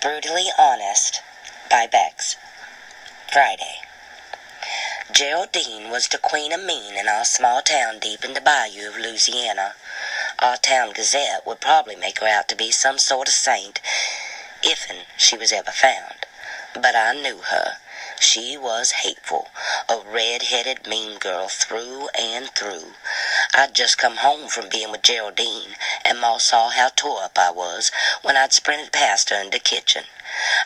Brutally Honest by Bex. Friday. Geraldine was the queen of mean in our small town deep in the bayou of Louisiana. Our town gazette would probably make her out to be some sort of saint, if'n she was ever found. But I knew her. She was hateful, a red-headed mean girl through and through. I'd just come home from being with Geraldine, and Ma saw how tore up I was when I'd sprinted past her in the kitchen.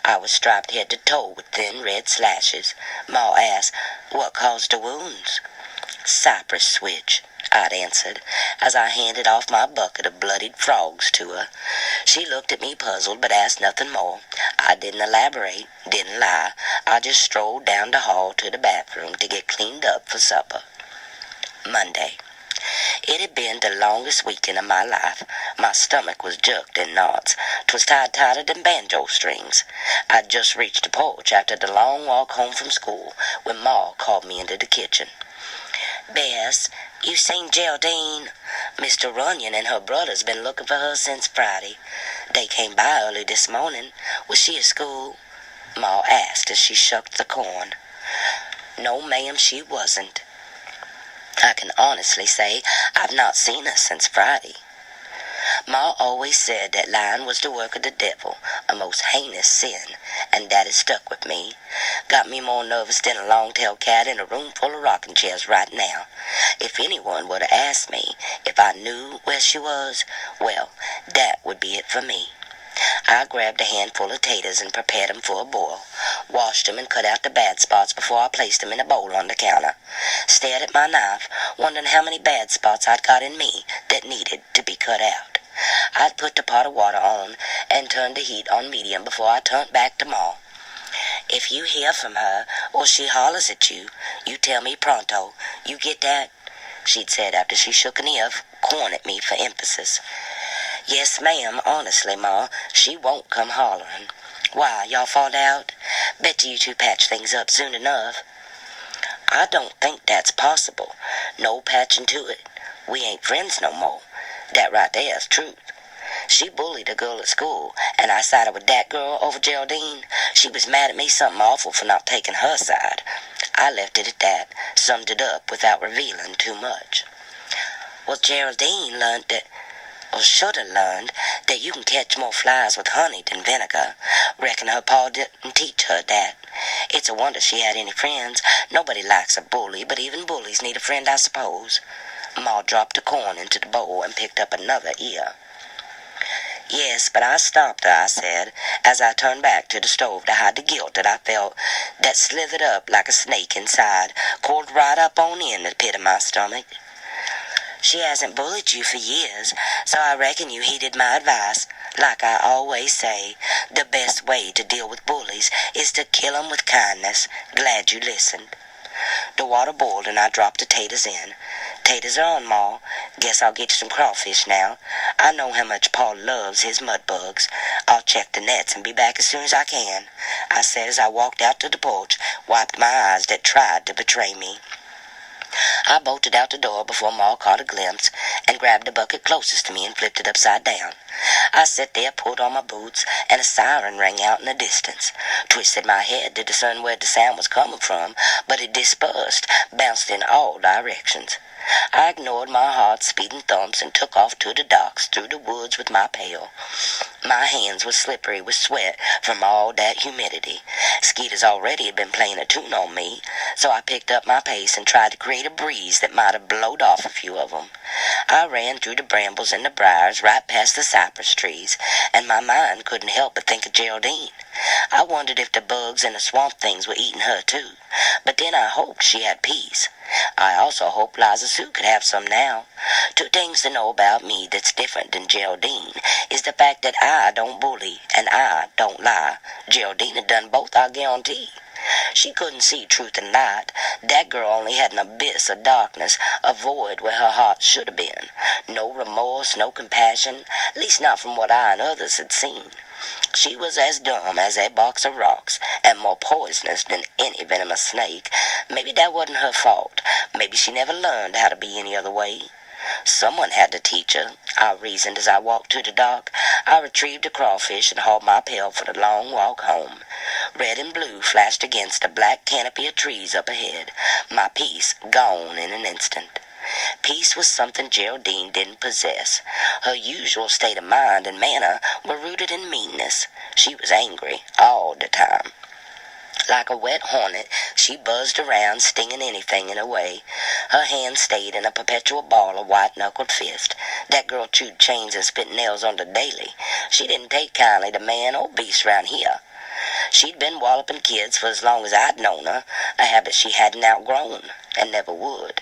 I was striped head to toe with thin red slashes. Ma asked, "What caused the wounds?" "Cypress switch," I'd answered, as I handed off my bucket of bloodied frogs to her. She looked at me puzzled, but asked nothing more. I didn't elaborate, didn't lie. I just strolled down the hall to the bathroom to get cleaned up for supper. Monday. It had been the longest weekend of my life. My stomach was jerked in knots. 'Twas tied tighter than banjo strings. I'd just reached the porch after the long walk home from school when Ma called me into the kitchen. "Bess, you seen Geraldine? Mr. Runyon and her brother's been looking for her since Friday. They came by early this morning. Was she at school?" Ma asked as she shucked the corn. "No, ma'am, she wasn't. I can honestly say I've not seen her since Friday." Ma always said that lying was the work of the devil, a most heinous sin, and that has stuck with me. Got me more nervous than a long-tailed cat in a room full of rocking chairs right now. If anyone were to ask me if I knew where she was, well, that would be it for me. I grabbed a handful of taters and prepared them for a boil, washed them and cut out the bad spots before I placed them in a bowl on the counter. Stared at my knife, wondering how many bad spots I'd got in me that needed to be cut out. I'd put the pot of water on and turned the heat on medium before I turned back to Ma. "If you hear from her or she hollers at you, you tell me pronto. You get that?" she'd said after she shook an ear of corn at me for emphasis. "Yes, ma'am, honestly, Ma, she won't come hollering." "Why, y'all fought out? Bet you two patch things up soon enough." "I don't think that's possible. No patching to it. We ain't friends no more. That right there's truth. She bullied a girl at school, and I sided with that girl over Geraldine. She was mad at me something awful for not taking her side. I left it at that, summed it up without revealing too much." "Well, Geraldine learned that, or should have learned, that you can catch more flies with honey than vinegar. Reckon her pa didn't teach her that. It's a wonder she had any friends. Nobody likes a bully, but even bullies need a friend, I suppose." Ma dropped the corn into the bowl and picked up another ear. "Yes, but I stopped her," I said, as I turned back to the stove to hide the guilt that I felt that slithered up like a snake inside, coiled right up on in the pit of my stomach. "She hasn't bullied you for years, so I reckon you heeded my advice. Like I always say, the best way to deal with bullies is to kill 'em with kindness. Glad you listened." The water boiled and I dropped the taters in. "Taters are on, Ma. Guess I'll get you some crawfish now. I know how much Pa loves his mud bugs. I'll check the nets and be back as soon as I can," I said as I walked out to the porch, wiped my eyes that tried to betray me. I bolted out the door before Ma caught a glimpse and grabbed the bucket closest to me and flipped it upside down. I sat there, pulled on my boots, and a siren rang out in the distance. Twisted my head to discern where the sound was coming from, but it dispersed, bounced in all directions. I ignored my heart speeding thumps and took off to the docks through the woods with my pail. My hands were slippery with sweat from all that humidity. Skeeters already had been playing a tune on me, so I picked up my pace and tried to create a breeze that might have blowed off a few of them. I ran through the brambles and the briars right past the cypress trees, and my mind couldn't help but think of Geraldine. I wondered if the bugs and the swamp things were eating her too, but then I hoped she had peace. I also hoped Liza Sue could have some now. Two things to know about me that's different than Geraldine is the fact that I don't bully and I don't lie. Geraldine had done both, I guarantee. She couldn't see truth and light. That girl only had an abyss of darkness, a void where her heart should have been. No remorse, no compassion, at least not from what I and others had seen. She was as dumb as a box of rocks, and more poisonous than any venomous snake. Maybe that wasn't her fault. Maybe she never learned how to be any other way. Someone had to teach her, I reasoned as I walked to the dock. I retrieved a crawfish and hauled my pail for the long walk home. Red and blue flashed against a black canopy of trees up ahead. My peace gone in an instant. Peace was something Geraldine didn't possess. Her usual state of mind and manner were rooted in meanness. She was angry all the time. Like a wet hornet, she buzzed around, stinging anything in her way. Her hand stayed in a perpetual ball of white-knuckled fist. That girl chewed chains and spit nails on the daily. She didn't take kindly to man or beast round here. She'd been walloping kids for as long as I'd known her, a habit she hadn't outgrown, and never would.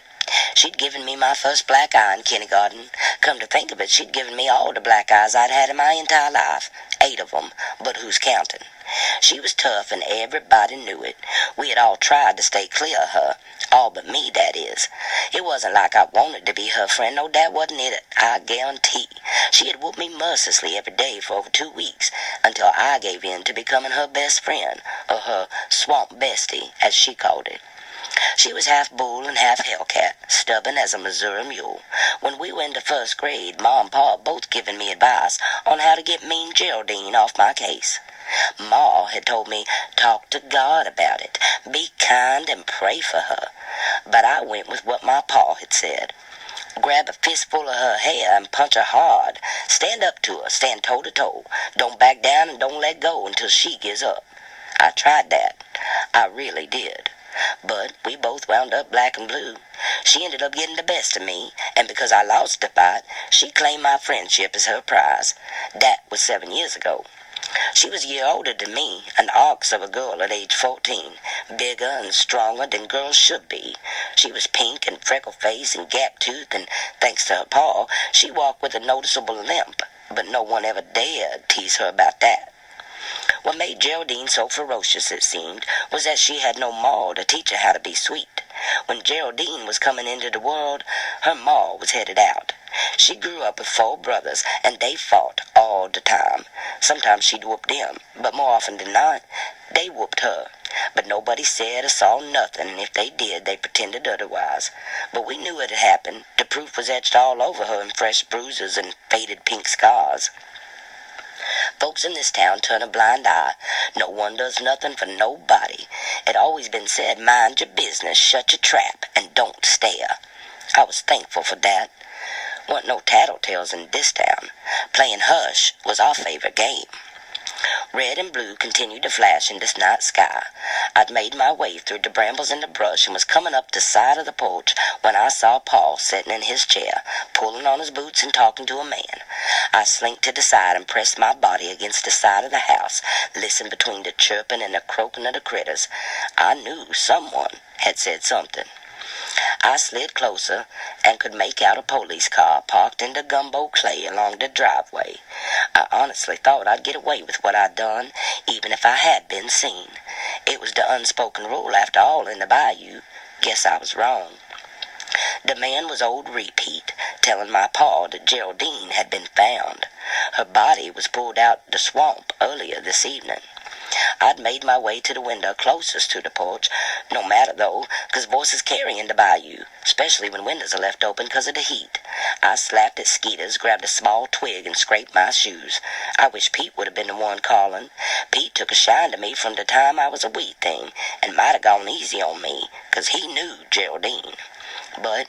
She'd given me my first black eye in kindergarten. Come to think of it, she'd given me all the black eyes I'd had in my entire life. 8 of 'em, but who's counting? She was tough, and everybody knew it. We had all tried to stay clear of her. All but me, that is. It wasn't like I wanted to be her friend. No, that wasn't it, I guarantee. She had whooped me mercilessly every day for over 2 weeks, until I gave in to becoming her best friend, or her swamp bestie, as she called it. She was half bull and half hellcat, stubborn as a Missouri mule. When we were in the first grade, Ma and Pa both given me advice on how to get mean Geraldine off my case. Ma had told me, talk to God about it, be kind and pray for her. But I went with what my Pa had said. Grab a fistful of her hair and punch her hard. Stand up to her, stand toe to toe. Don't back down and don't let go until she gives up. I tried that. I really did. But we both wound up black and blue. She ended up getting the best of me, and because I lost the fight, she claimed my friendship as her prize. That was 7 years ago. She was a year older than me, an ox of a girl at age 14, bigger and stronger than girls should be. She was pink and freckle-faced and gap-toothed, and thanks to her pa, she walked with a noticeable limp, but no one ever dared tease her about that. What made Geraldine so ferocious, it seemed, was that she had no ma to teach her how to be sweet. When Geraldine was coming into the world, her ma was headed out. She grew up with 4 brothers, and they fought all the time. Sometimes she'd whoop them, but more often than not, they whooped her. But nobody said or saw nothing, and if they did, they pretended otherwise. But we knew it had happened. The proof was etched all over her in fresh bruises and faded pink scars. Folks in this town turn a blind eye. No one does nothing for nobody. It always been said, mind your business, shut your trap, and don't stare. I was thankful for that. Wasn't no tattletales in this town. Playing hush was our favorite game. Red and blue continued to flash in this night sky. I'd made my way through the brambles and the brush and was coming up the side of the porch when I saw Paul sitting in his chair, pulling on his boots and talking to a man. I slinked to the side and pressed my body against the side of the house, listened between the chirping and the croaking of the critters. I knew someone had said something. I slid closer and could make out a police car parked in the gumbo clay along the driveway. I honestly thought I'd get away with what I'd done, even if I had been seen. It was the unspoken rule after all in the bayou. Guess I was wrong. The man was old Repeat, telling my pa that Geraldine had been found. Her body was pulled out the swamp earlier this evening. I'd made my way to the window closest to the porch. No matter, though, 'cause voices carry in the bayou, especially when windows are left open 'cause of the heat. I slapped at Skeeter's, grabbed a small twig, and scraped my shoes. I wish Pete would have been the one calling. Pete took a shine to me from the time I was a wee thing, and might have gone easy on me, 'cause he knew Geraldine. But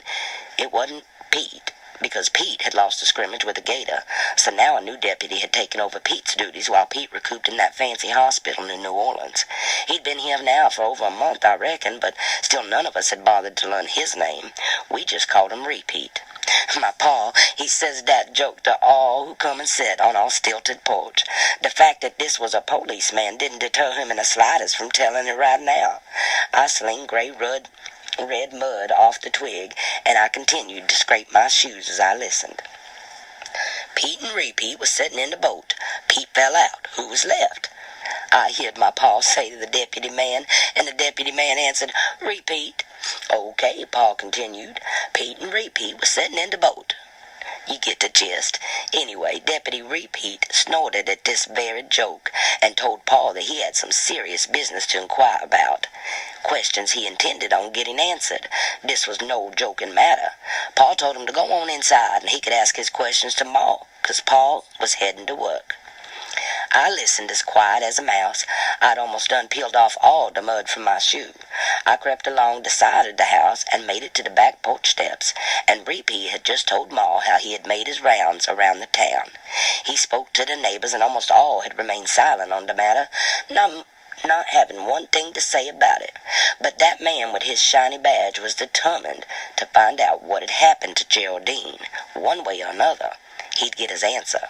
it wasn't Pete, because Pete had lost a scrimmage with a gator, so now a new deputy had taken over Pete's duties while Pete recouped in that fancy hospital in New Orleans. He'd been here now for over a month, I reckon, but still none of us had bothered to learn his name. We just called him Repeat. My pa, he says that joke to all who come and sit on our stilted porch. The fact that this was a policeman didn't deter him in the slightest from telling it right now. I sling gray red mud off the twig, and I continued to scrape my shoes as I listened. Pete and Repeat was sitting in the boat. Pete fell out. Who was left? I heard my pa say to the deputy man, and the deputy man answered, Repeat. Okay, pa continued. Pete and Repeat was sitting in the boat. You get the gist. Anyway, Deputy Repeat snorted at this very joke and told Paul that he had some serious business to inquire about. Questions he intended on getting answered. This was no joking matter. Paul told him to go on inside and he could ask his questions to Ma, 'cause Paul was heading to work. I listened as quiet as a mouse. I'd almost done peeled off all the mud from my shoe. I crept along the side of the house and made it to the back porch steps, and Repeat had just told Ma how he had made his rounds around the town. He spoke to the neighbors, and almost all had remained silent on the matter, not having one thing to say about it. But that man with his shiny badge was determined to find out what had happened to Geraldine. One way or another, he'd get his answer.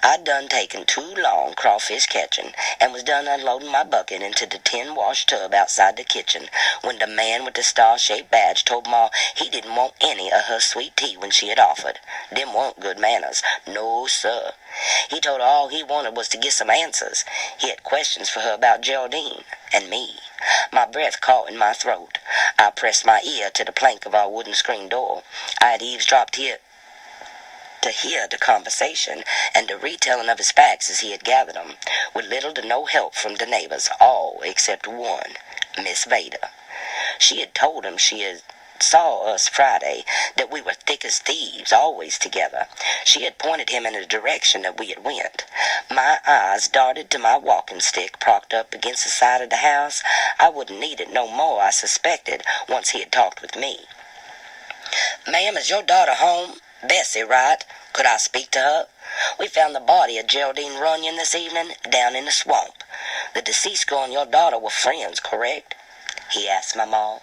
I'd done taken too long crawfish catching and was done unloading my bucket into the tin wash tub outside the kitchen when the man with the star-shaped badge told Ma he didn't want any of her sweet tea when she had offered. Them weren't good manners. No, sir. He told her all he wanted was to get some answers. He had questions for her about Geraldine and me. My breath caught in my throat. I pressed my ear to the plank of our wooden screen door. I had eavesdropped here to hear the conversation and the retelling of his facts as he had gathered them, with little to no help from the neighbors, all except one, Miss Vader. She had told him she had saw us Friday, that we were thick as thieves, always together. She had pointed him in the direction that we had went. My eyes darted to my walking stick propped up against the side of the house. I wouldn't need it no more, I suspected, once he had talked with me. "Ma'am, is your daughter home? Bessie, right? Could I speak to her? We found the body of Geraldine Runyon this evening down in the swamp. The deceased girl and your daughter were friends, correct?" he asked my ma.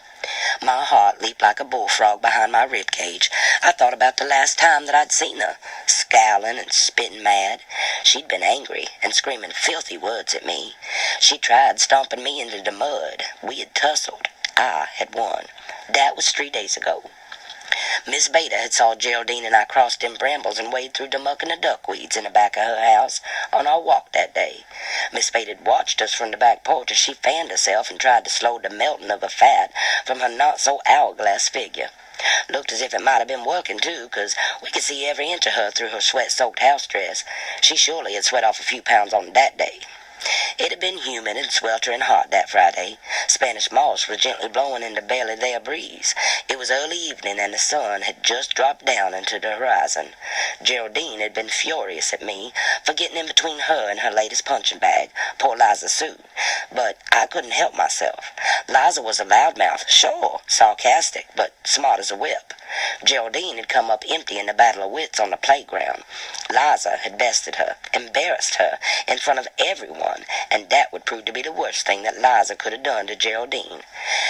My heart leaped like a bullfrog behind my ribcage. I thought about the last time that I'd seen her, scowling and spitting mad. She'd been angry and screaming filthy words at me. She tried stomping me into the mud. We had tussled. I had won. That was 3 days ago. Miss Beta had saw Geraldine and I cross them brambles and wade through the muck and the duckweeds in the back of her house on our walk that day. Miss Beta had watched us from the back porch as she fanned herself and tried to slow the melting of her fat from her not-so-hourglass figure. Looked as if it might have been working, too, 'cause we could see every inch of her through her sweat-soaked house dress. She surely had sweat off a few pounds on that day. It had been humid and sweltering hot that Friday. Spanish moss was gently blowing in the belly there breeze. It was early evening and the sun had just dropped down into the horizon. Geraldine had been furious at me for getting in between her and her latest punching bag, poor Liza Sue. But I couldn't help myself. Liza was a loudmouth, sure, sarcastic, but smart as a whip. Geraldine had come up empty in the battle of wits on the playground. Liza had bested her, embarrassed her, in front of everyone, and that would prove to be the worst thing that Liza could have done to Geraldine.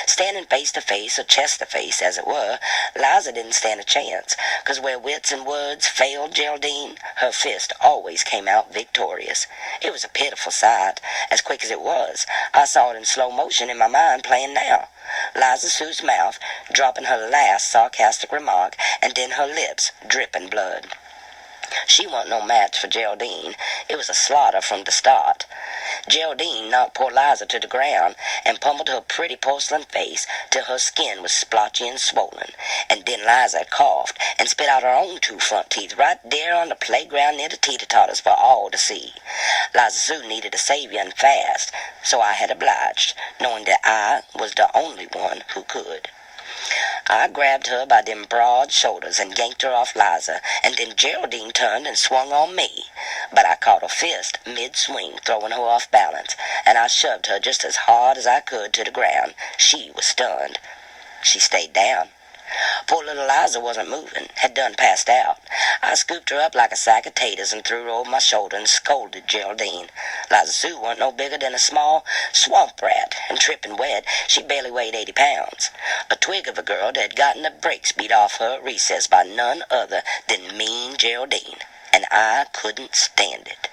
Standing face to face, or chest to face, as it were, Liza didn't stand a chance, 'cause where wits and words failed Geraldine, her fist always came out victorious. It was a pitiful sight. As quick as it was, I saw it in slow motion in my mind playing now. Liza Sue's mouth dropping her last sarcastic remark, and then her lips dripping blood. She wasn't no match for Geraldine. It was a slaughter from the start. Geraldine knocked poor Liza to the ground and pummeled her pretty porcelain face till her skin was splotchy and swollen. And then Liza coughed and spit out her own 2 front teeth right there on the playground near the teeter-totters for all to see. Liza Sue needed a savior and fast, so I had obliged, knowing that I was the only one who could. I grabbed her by them broad shoulders and yanked her off Liza, and then Geraldine turned and swung on me. But I caught her fist mid-swing, throwing her off balance, and I shoved her just as hard as I could to the ground. She was stunned. She stayed down. Poor little Liza wasn't moving, had done passed out. I scooped her up like a sack of taters and threw her over my shoulder and scolded Geraldine. Liza Sue wasn't no bigger than a small swamp rat, and tripping wet, she barely weighed 80 pounds. A twig of a girl that had gotten the brakes beat off her at recess by none other than mean Geraldine, and I couldn't stand it.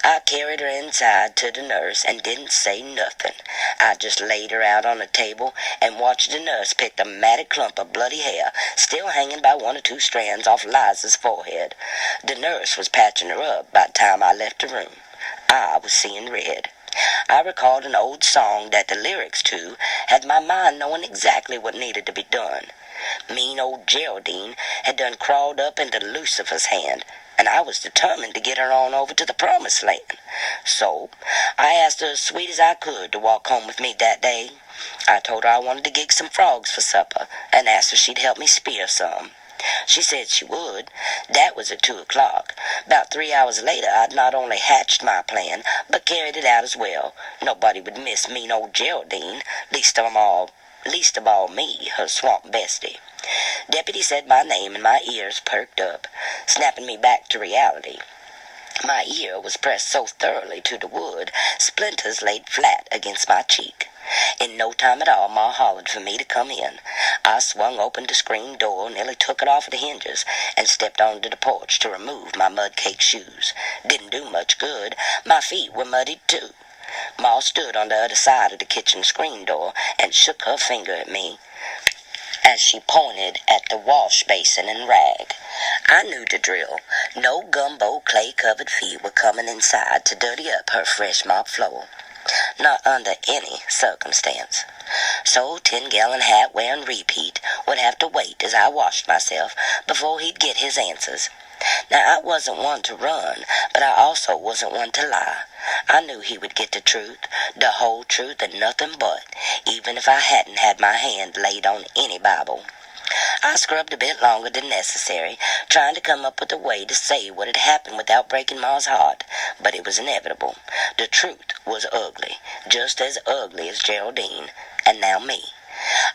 I carried her inside to the nurse and didn't say nothing. I just laid her out on the table and watched the nurse pick the matted clump of bloody hair still hanging by 1 or 2 strands off Liza's forehead. The nurse was patching her up by the time I left the room. I was seeing red. I recalled an old song that the lyrics to had my mind knowing exactly what needed to be done. Mean old Geraldine had done crawled up into Lucifer's hand, and I was determined to get her on over to the promised land. So I asked her as sweet as I could to walk home with me that day. I told her I wanted to gig some frogs for supper, and asked if she'd help me spear some. She said she would. That was at 2 o'clock. About 3 hours later, I'd not only hatched my plan, but carried it out as well. Nobody would miss mean old Geraldine, least of all me, her swamp bestie. Deputy said my name, and my ears perked up, snapping me back to reality. My ear was pressed so thoroughly to the wood, splinters laid flat against my cheek. In no time at all, Ma hollered for me to come in. I swung open the screen door, nearly took it off the hinges, and stepped onto the porch to remove my mud-caked shoes. Didn't do much good. My feet were muddied too. Ma stood on the other side of the kitchen screen door and shook her finger at me as she pointed at the wash basin and rag. I knew the drill. No gumbo clay-covered feet were coming inside to dirty up her fresh mop floor. Not under any circumstance. So 10-gallon hat wearing Repeat would have to wait as I washed myself before he'd get his answers. Now, I wasn't one to run, but I also wasn't one to lie. I knew he would get the truth, the whole truth and nothing but, even if I hadn't had my hand laid on any Bible. I scrubbed a bit longer than necessary, trying to come up with a way to say what had happened without breaking Ma's heart, but it was inevitable. The truth was ugly, just as ugly as Geraldine, and now me.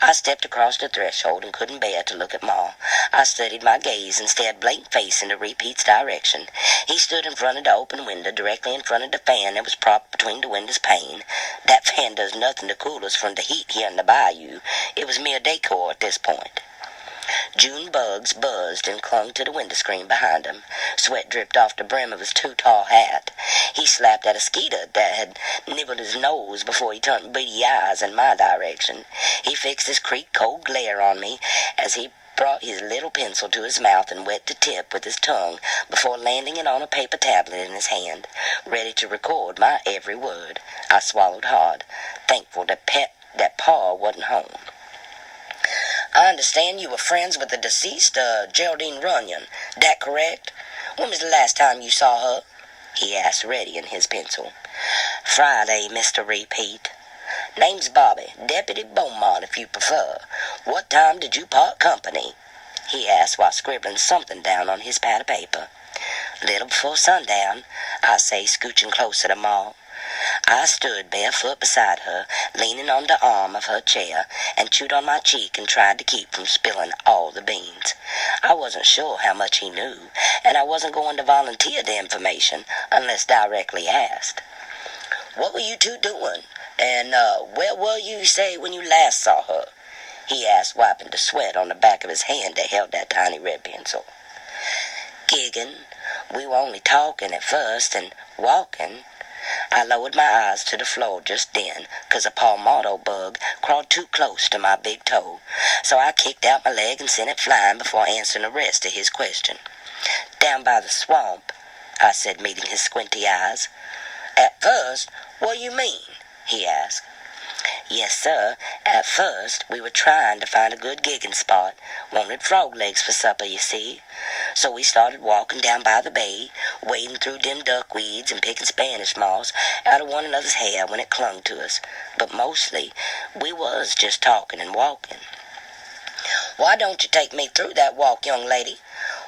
I stepped across the threshold and couldn't bear to look at Ma. I studied my gaze and stared blank-faced into Repeat's direction. He stood in front of the open window, directly in front of the fan that was propped between the window's pane. That fan does nothing to cool us from the heat here in the bayou. It was mere decor at this point. June bugs buzzed and clung to the window screen behind him. Sweat dripped off the brim of his too-tall hat. He slapped at a skeeter that had nibbled his nose before he turned beady eyes in my direction. He fixed his creek cold glare on me as he brought his little pencil to his mouth and wet the tip with his tongue before landing it on a paper tablet in his hand, ready to record my every word. I swallowed hard, thankful that Pa wasn't home. I understand you were friends with the deceased, Geraldine Runyon. That correct? When was the last time you saw her? He asked, readying his pencil. Friday, Mr. Repeat. Name's Bobby, Deputy Beaumont, if you prefer. What time did you part company? He asked while scribbling something down on his pad of paper. Little before sundown, I say, scooching closer to Ma. I stood barefoot beside her, leaning on the arm of her chair, and chewed on my cheek and tried to keep from spilling all the beans. I wasn't sure how much he knew, and I wasn't going to volunteer the information unless directly asked. What were you two doing? And, where were you, say, when you last saw her? He asked, wiping the sweat on the back of his hand that held that tiny red pencil. Gigging. We were only talking at first, and walking. I lowered my eyes to the floor just then, 'cause a palmetto bug crawled too close to my big toe, so I kicked out my leg and sent it flying before answering the rest of his question. Down by the swamp, I said, meeting his squinty eyes. At first? What do you mean? He asked. Yes, sir. At first, we were trying to find a good gigging spot. Wanted frog legs for supper, you see. So we started walking down by the bay, wading through dim duckweeds and picking Spanish moss out of one another's hair when it clung to us. But mostly, we was just talking and walking. Why don't you take me through that walk, young lady?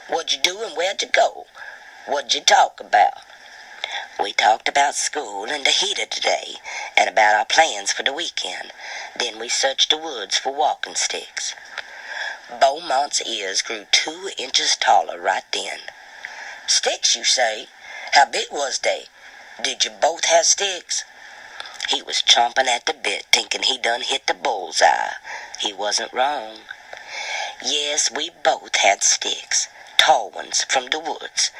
What'd you do and where'd you go? What'd you talk about? We talked about school and the heat of today, and about our plans for the weekend. Then we searched the woods for walking sticks. Beaumont's ears grew 2 inches taller right then. Sticks, you say? How big was they? Did you both have sticks? He was chomping at the bit, thinking he done hit the bullseye. He wasn't wrong. Yes, we both had sticks, tall ones from the woods.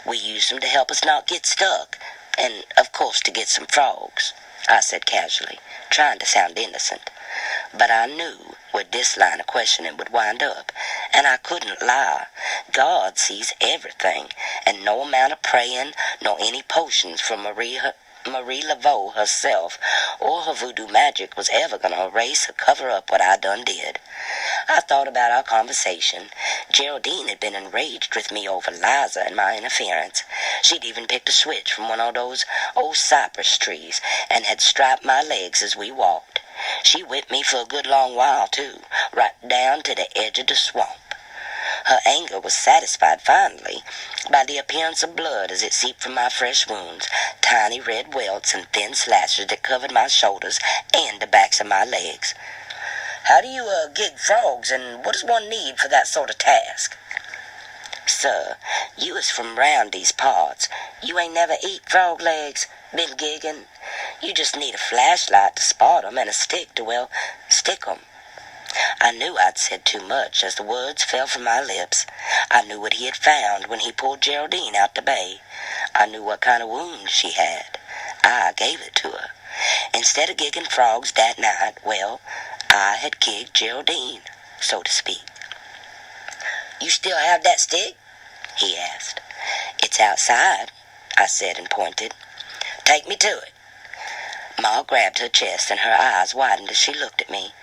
We used them to help us not get stuck, and, of course, to get some frogs, I said casually, trying to sound innocent. But I knew where this line of questioning would wind up, and I couldn't lie. God sees everything, and no amount of praying nor any potions from Maria Marie Laveau herself or her voodoo magic was ever going to erase or cover up what I done did. I thought about our conversation. Geraldine had been enraged with me over Liza and my interference. She'd even picked a switch from one of those old cypress trees and had strapped my legs as we walked. She whipped me for a good long while, too, right down to the edge of the swamp. Her anger was satisfied finally by the appearance of blood as it seeped from my fresh wounds, tiny red welts and thin slashes that covered my shoulders and the backs of my legs. "How do you gig frogs, and what does one need for that sort of task?" "Sir, you is from round these parts. You ain't never eat frog legs, been gigging. You just need a flashlight to spot 'em and a stick to, well, stick 'em." I knew I'd said too much as the words fell from my lips. I knew what he had found when he pulled Geraldine out the bay. I knew what kind of wound she had. I gave it to her. Instead of gigging frogs that night, well, I had gigged Geraldine, so to speak. "You still have that stick?" he asked. "It's outside," I said and pointed. "Take me to it." Ma grabbed her chest and her eyes widened as she looked at me.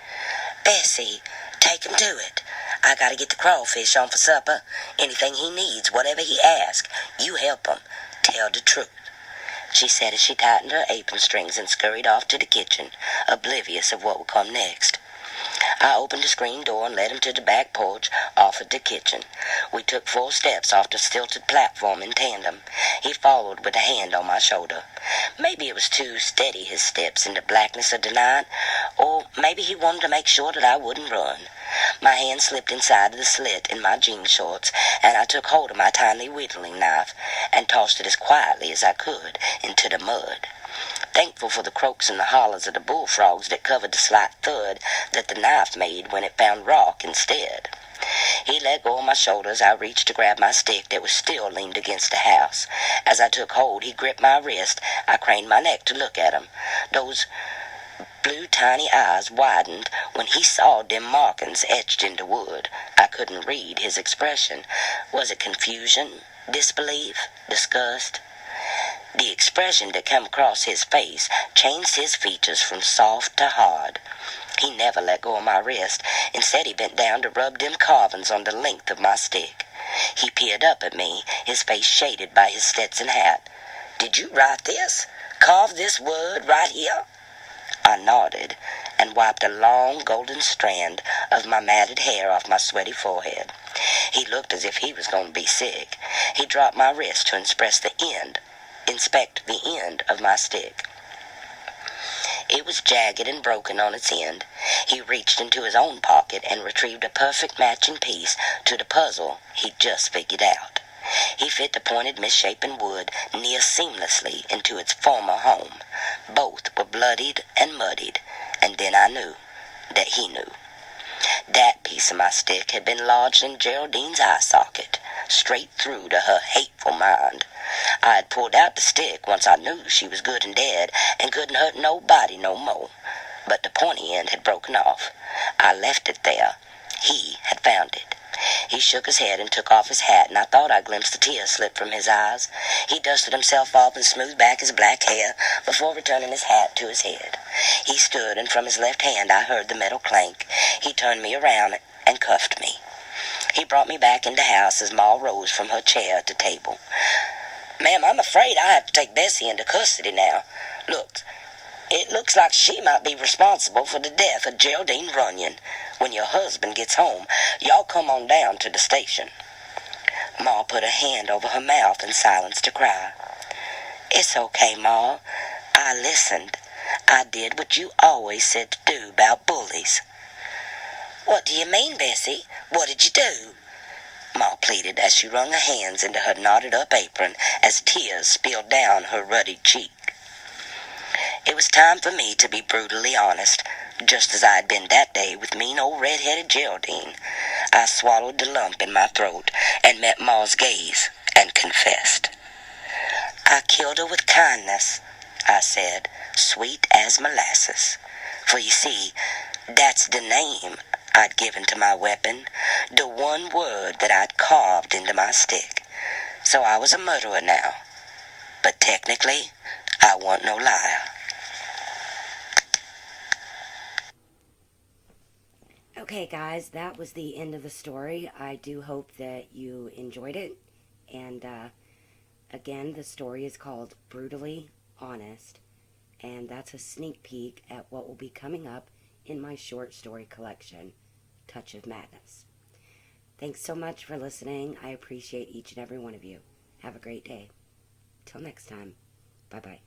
"Bessie, take him to it. I gotta get the crawfish on for supper. Anything he needs, whatever he asks, you help him. Tell the truth," she said as she tightened her apron strings and scurried off to the kitchen, oblivious of what would come next. I opened the screen door and led him to the back porch off at the kitchen. We took 4 steps off the stilted platform in tandem. He followed with a hand on my shoulder. Maybe it was to steady his steps in the blackness of the night, or maybe he wanted to make sure that I wouldn't run. My hand slipped inside the slit in my jean shorts, and I took hold of my tiny whittling knife and tossed it as quietly as I could into the mud. Thankful for the croaks and the hollers of the bullfrogs that covered the slight thud that the knife made when it found rock instead. He let go of my shoulders. I reached to grab my stick that was still leaned against the house. As I took hold, he gripped my wrist. I craned my neck to look at him. Those blue tiny eyes widened when he saw dim markings etched into wood. I couldn't read his expression. Was it confusion, disbelief, disgust? The expression that came across his face changed his features from soft to hard. He never let go of my wrist. Instead, he bent down to rub dim carvings on the length of my stick. He peered up at me, his face shaded by his Stetson hat. "Did you write this? Carve this word right here?" I nodded and wiped a long golden strand of my matted hair off my sweaty forehead. He looked as if he was going to be sick. He dropped my wrist to inspect the end of my stick. It was jagged and broken on its end. He reached into his own pocket and retrieved a perfect matching piece to the puzzle he'd just figured out. He fit the pointed, misshapen wood near seamlessly into its former home. Both were bloodied and muddied, and then I knew that he knew. That piece of my stick had been lodged in Geraldine's eye socket, straight through to her hateful mind. I had pulled out the stick once I knew she was good and dead and couldn't hurt nobody no more, but the pointy end had broken off. I left it there. He had found it. He shook his head and took off his hat, and I thought I glimpsed a tear slip from his eyes. He dusted himself off and smoothed back his black hair before returning his hat to his head. He stood, and from his left hand I heard the metal clank. He turned me around and cuffed me. He brought me back in the house as Ma rose from her chair at the table. "Ma'am, I'm afraid I have to take Bessie into custody now. It looks like she might be responsible for the death of Geraldine Runyon. When your husband gets home, y'all come on down to the station." Ma put a hand over her mouth and silenced a cry. "It's okay, Ma. I listened. I did what you always said to do about bullies." "What do you mean, Bessie? What did you do?" Ma pleaded as she wrung her hands into her knotted-up apron as tears spilled down her ruddy cheek. It was time for me to be brutally honest, just as I had been that day with mean old red-headed Geraldine. I swallowed the lump in my throat and met Ma's gaze and confessed. "I killed her with kindness," I said, sweet as molasses. For you see, that's the name I'd given to my weapon, the one word that I'd carved into my stick. So I was a murderer now. But technically, I want no liar. Okay, guys, that was the end of the story. I do hope that you enjoyed it. And again, the story is called Brutally Honest. And that's a sneak peek at what will be coming up in my short story collection, Touch of Madness. Thanks so much for listening. I appreciate each and every one of you. Have a great day. Till next time. Bye bye.